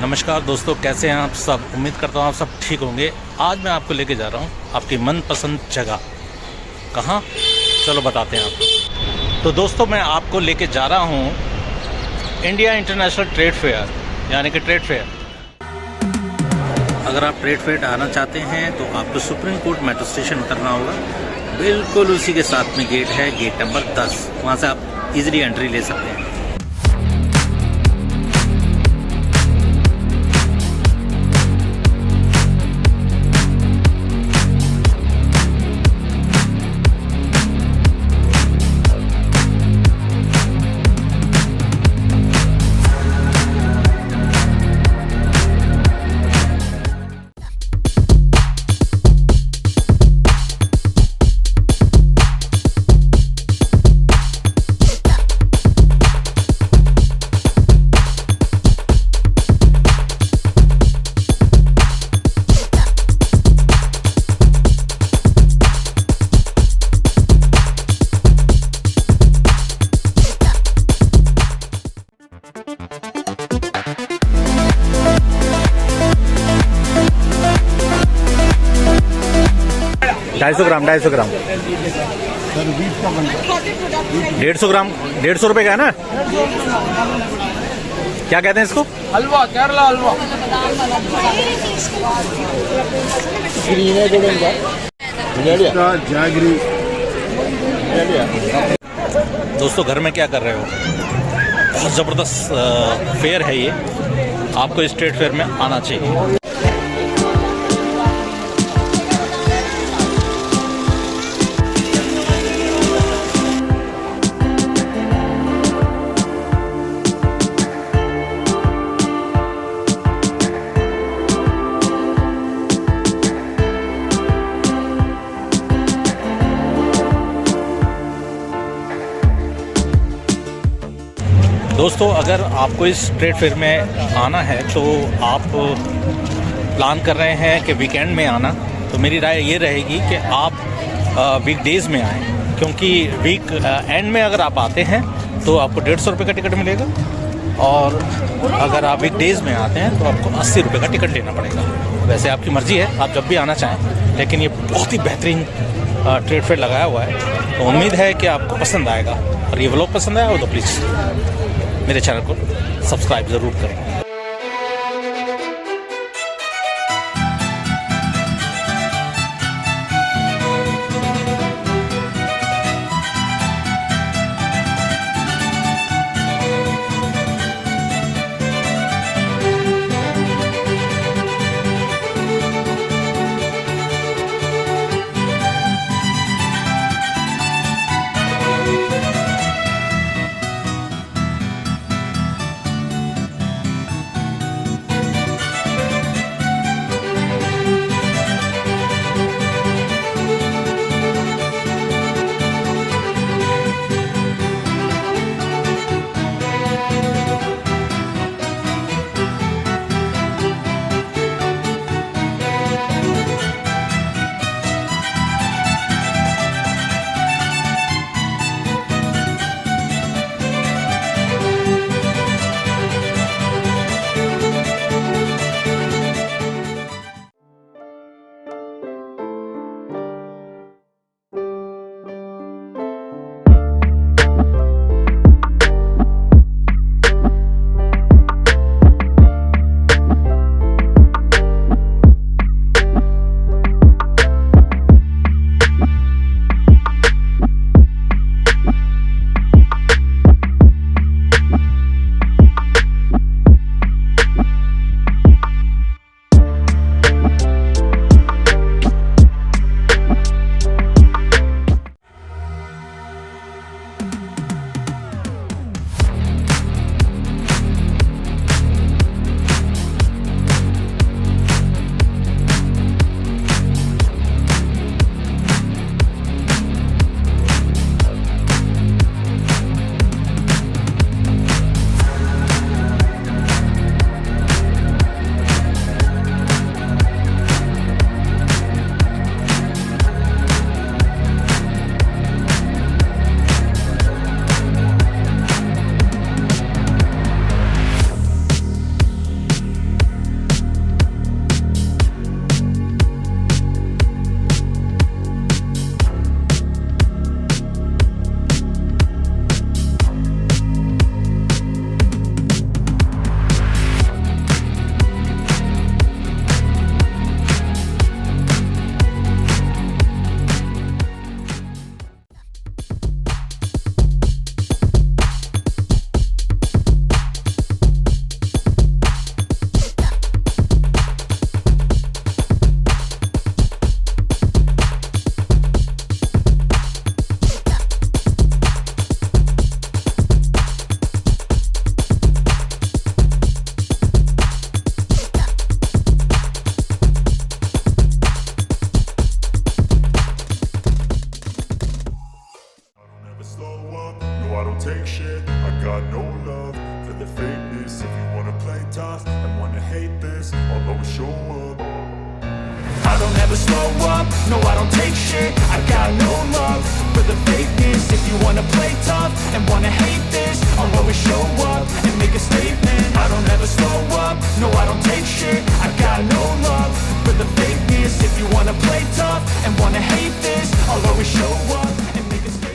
नमस्कार दोस्तों, कैसे हैं आप सब। उम्मीद करता हूँ आप सब ठीक होंगे। आज मैं आपको लेके जा रहा हूँ आपकी मनपसंद जगह। कहाँ, चलो बताते हैं आपको। तो दोस्तों, मैं आपको लेके जा रहा हूँ इंडिया इंटरनेशनल ट्रेड फेयर, यानी कि ट्रेड फेयर। अगर आप ट्रेड फेयर आना चाहते हैं तो आपको सुप्रीम कोर्ट मेट्रो स्टेशन उतरना होगा। बिल्कुल उसी के साथ में गेट है, गेट नंबर 10। वहाँ से आप इजीली एंट्री ले सकते हैं। ढाई सौ ग्राम 150 ग्राम 150 रुपए का है ना। क्या कहते हैं इसको? हलवा, केरला हलवा। दोस्तों, घर में क्या कर रहे हो? बहुत ज़बरदस्त फेयर है ये। आपको इस ट्रेड फेयर में आना चाहिए। दोस्तों, अगर आपको इस ट्रेड फेयर में आना है तो आप प्लान कर रहे हैं कि वीकेंड में आना, तो मेरी राय ये रहेगी कि आप वीकडेज़ में आएँ, क्योंकि वीक एंड में अगर आप आते हैं तो आपको 150 रुपये का टिकट मिलेगा, और अगर आप वीकडेज़ में आते हैं तो आपको 80 रुपये का टिकट लेना पड़ेगा। वैसे आपकी मर्ज़ी है, आप जब भी आना चाहें, लेकिन ये बहुत ही बेहतरीन ट्रेड फेयर लगाया हुआ है। तो उम्मीद है कि आपको पसंद आएगा, और ये व्लॉग पसंद आया हो तो प्लीज़ मेरे चैनल को सब्सक्राइब ज़रूर करें। take shit. I got no love for the fakeness. If you wanna play tough and wanna hate this, I'll always show up. I don't ever slow up, no I don't take shit. I got no love for the fakeness. If you wanna play tough and wanna hate this, I'll always show up and make a statement. I don't ever slow up, no I don't take shit. I got no love for the fakeness. If you wanna play tough and wanna hate this, I'll always show up and make a statement.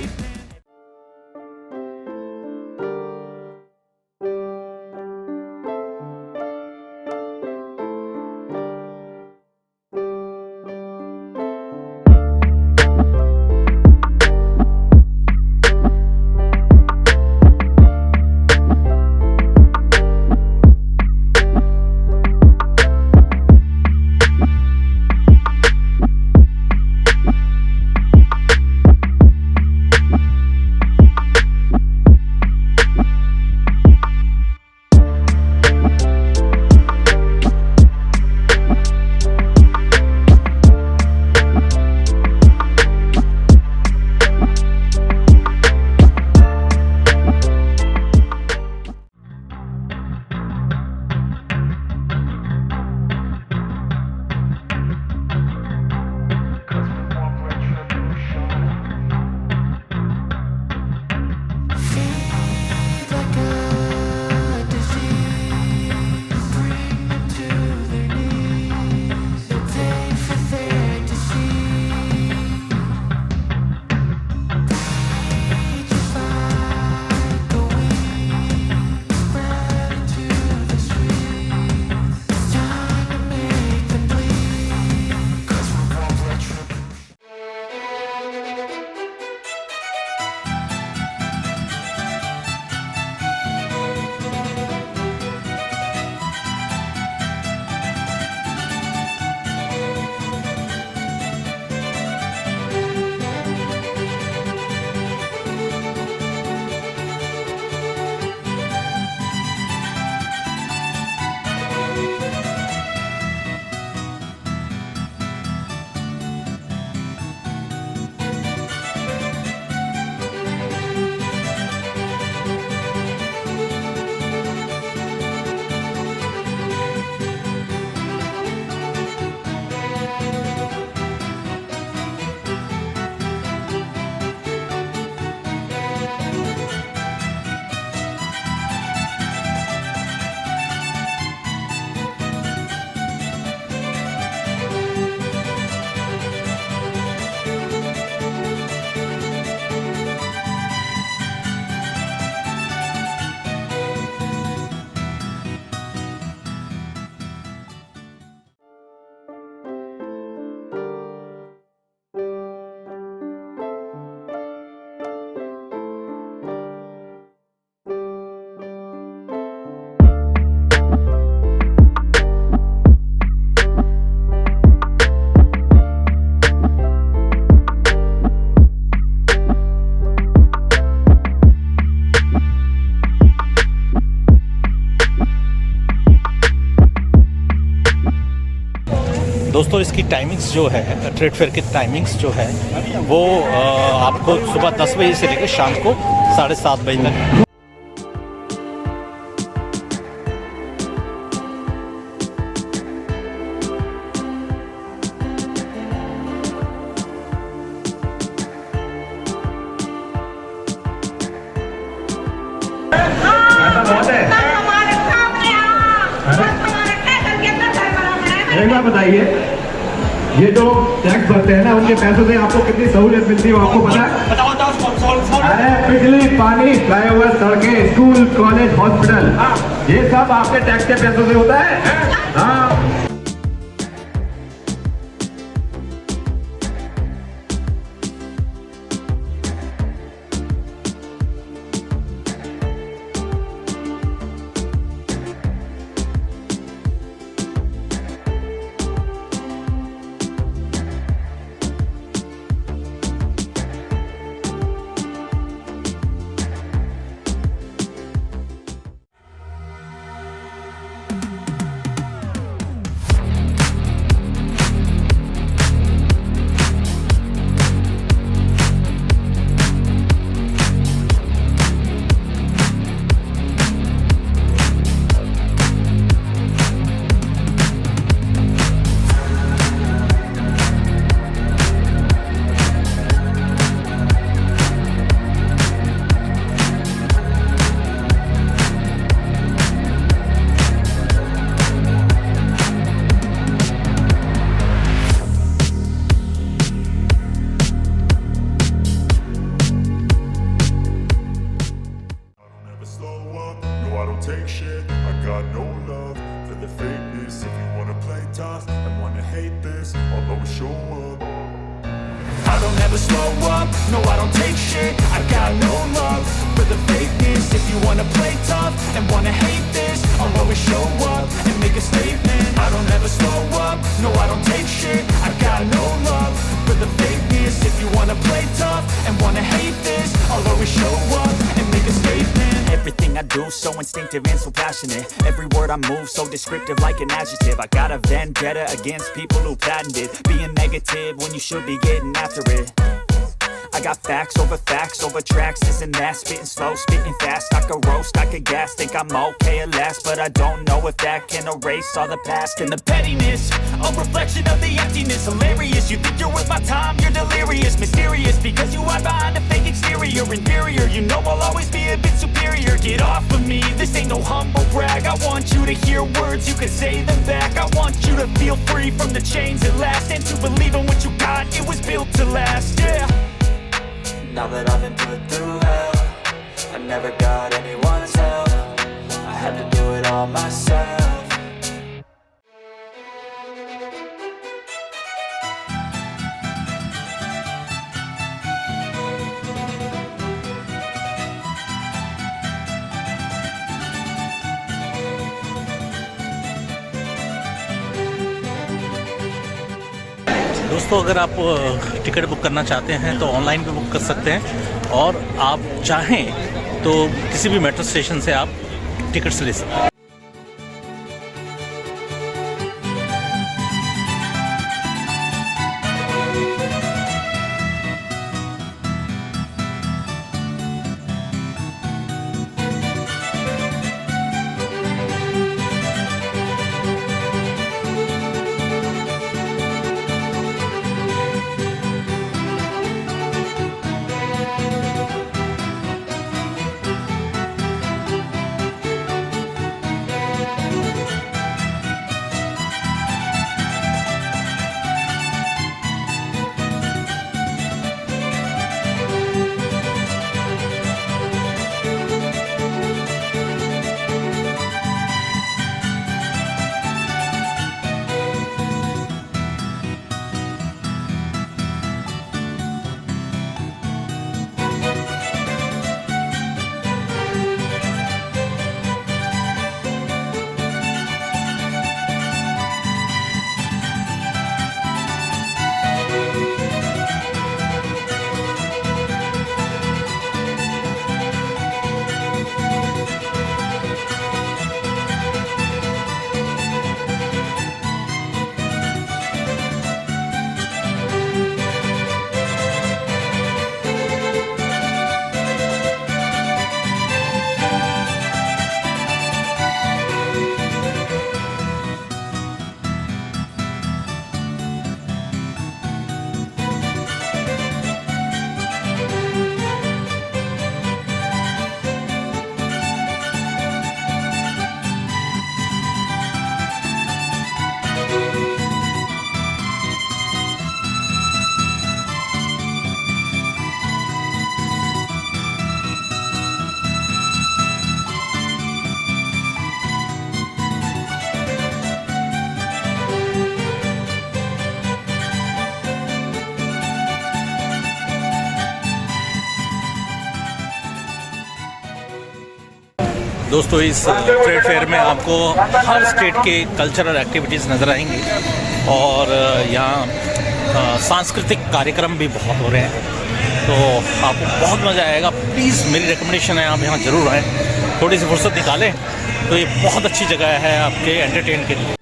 दोस्तों इसकी timings जो है, trade fair की timings जो है वो आपको सुबह 10 बजे से लेकर शाम को 7:30 बजे तक। एक बात बताइए, ये जो टैक्स भरते हैं ना, उनके पैसों से आपको कितनी सहूलियत मिलती है आपको पता है? अरे बिजली, पानी, फ्लाईओवर, सड़कें, स्कूल, कॉलेज, हॉस्पिटल, ये सब आपके टैक्स के पैसों से होता है। हाँ। take shit. I got no love for the fakeness. If you wanna play tough and wanna hate this, I'll always show up. I don't ever slow up, no I don't take shit. I got no love for the fakeness. If you wanna play tough and wanna hate this, I'll always show up and make a statement. I don't ever slow up, no I don't take shit. I got no love for the fakeness. If you wanna play tough and wanna hate this, I'll always show up and make a statement. Everything I do so instinctive and so passionate. Every word I move so descriptive like an adjective. I got a vendetta against people who patented being negative when you should be getting after it. I got facts over tracks, this and that. Spitting slow, spitting fast. I could roast, I could gas. Think I'm okay at last, but I don't know if that can erase all the past. And the pettiness, a reflection of the emptiness. Hilarious, you think you're worth my time, you're delirious. Mysterious, because you hide behind a fake exterior. Inferior, you know I'll always be a bit superior. Get off of me, this ain't no humble brag. I want you to hear words, you can say them back. I want you to feel free from the chains at last, and to believe in what you got, it was built to last, yeah. Now that I've been put through hell, I never got anyone's help. I had to do it all myself. दोस्तों अगर आप ticket book करना चाहते हैं तो online भी book कर सकते हैं, और आप चाहें तो किसी भी मेट्रो स्टेशन से आप टिकट्स ले सकते हैं। दोस्तों इस ट्रेड फेयर में आपको हर स्टेट के कल्चरल एक्टिविटीज़ नज़र आएंगी, और यहाँ सांस्कृतिक कार्यक्रम भी बहुत हो रहे हैं, तो आपको बहुत मज़ा आएगा। प्लीज़ मेरी रिकमेंडेशन है आप यहाँ ज़रूर आएँ, थोड़ी सी फुर्सत निकालें, तो ये बहुत अच्छी जगह है आपके एंटरटेन के लिए।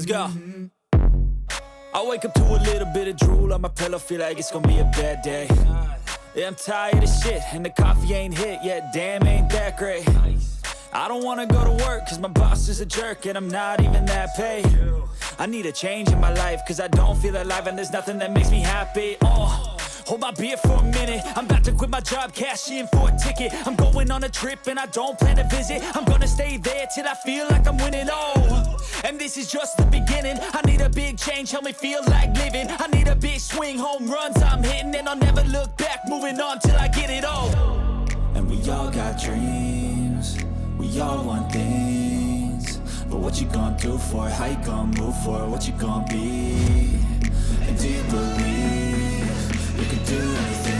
Let's go. I wake up to a little bit of drool on my pillow, feel like it's gonna be a bad day. Yeah, I'm tired of shit, and the coffee ain't hit yet, damn, ain't that great. I don't wanna go to work, cause my boss is a jerk, and I'm not even that paid. I need a change in my life, cause I don't feel alive, and there's nothing that makes me happy. Hold my beer for a minute, I'm about to quit my job, cash in for a ticket. I'm going on a trip and I don't plan to visit. I'm gonna stay there till I feel like I'm winning, and this is just the beginning. I need a big change, help me feel like living. I need a big swing, home runs I'm hitting, and I'll never look back, moving on till I get it all. And we all got dreams, we all want things, but what you gonna do for it? How you gonna move for it? What you gonna be? And do you believe you can do anything?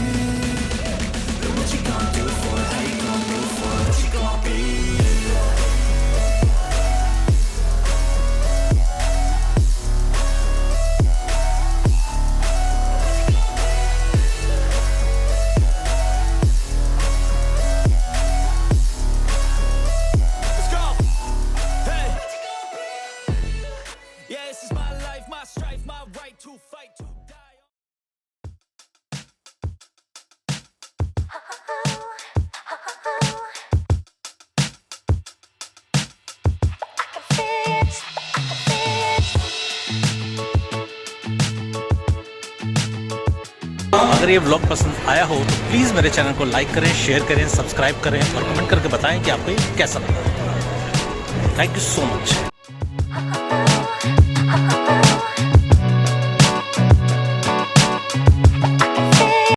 But what you gonna do for it? How you gonna move for it? What you gonna be? Let's go! Hey! Yeah, this is my life, my strife, my right to fight, to die. अगर ये vlog पसंद आया हो तो please मेरे channel को like करें, share करें, सब्सक्राइब करें और कमेंट करके बताएं कि आपको ये कैसा लगा। Thank you so much.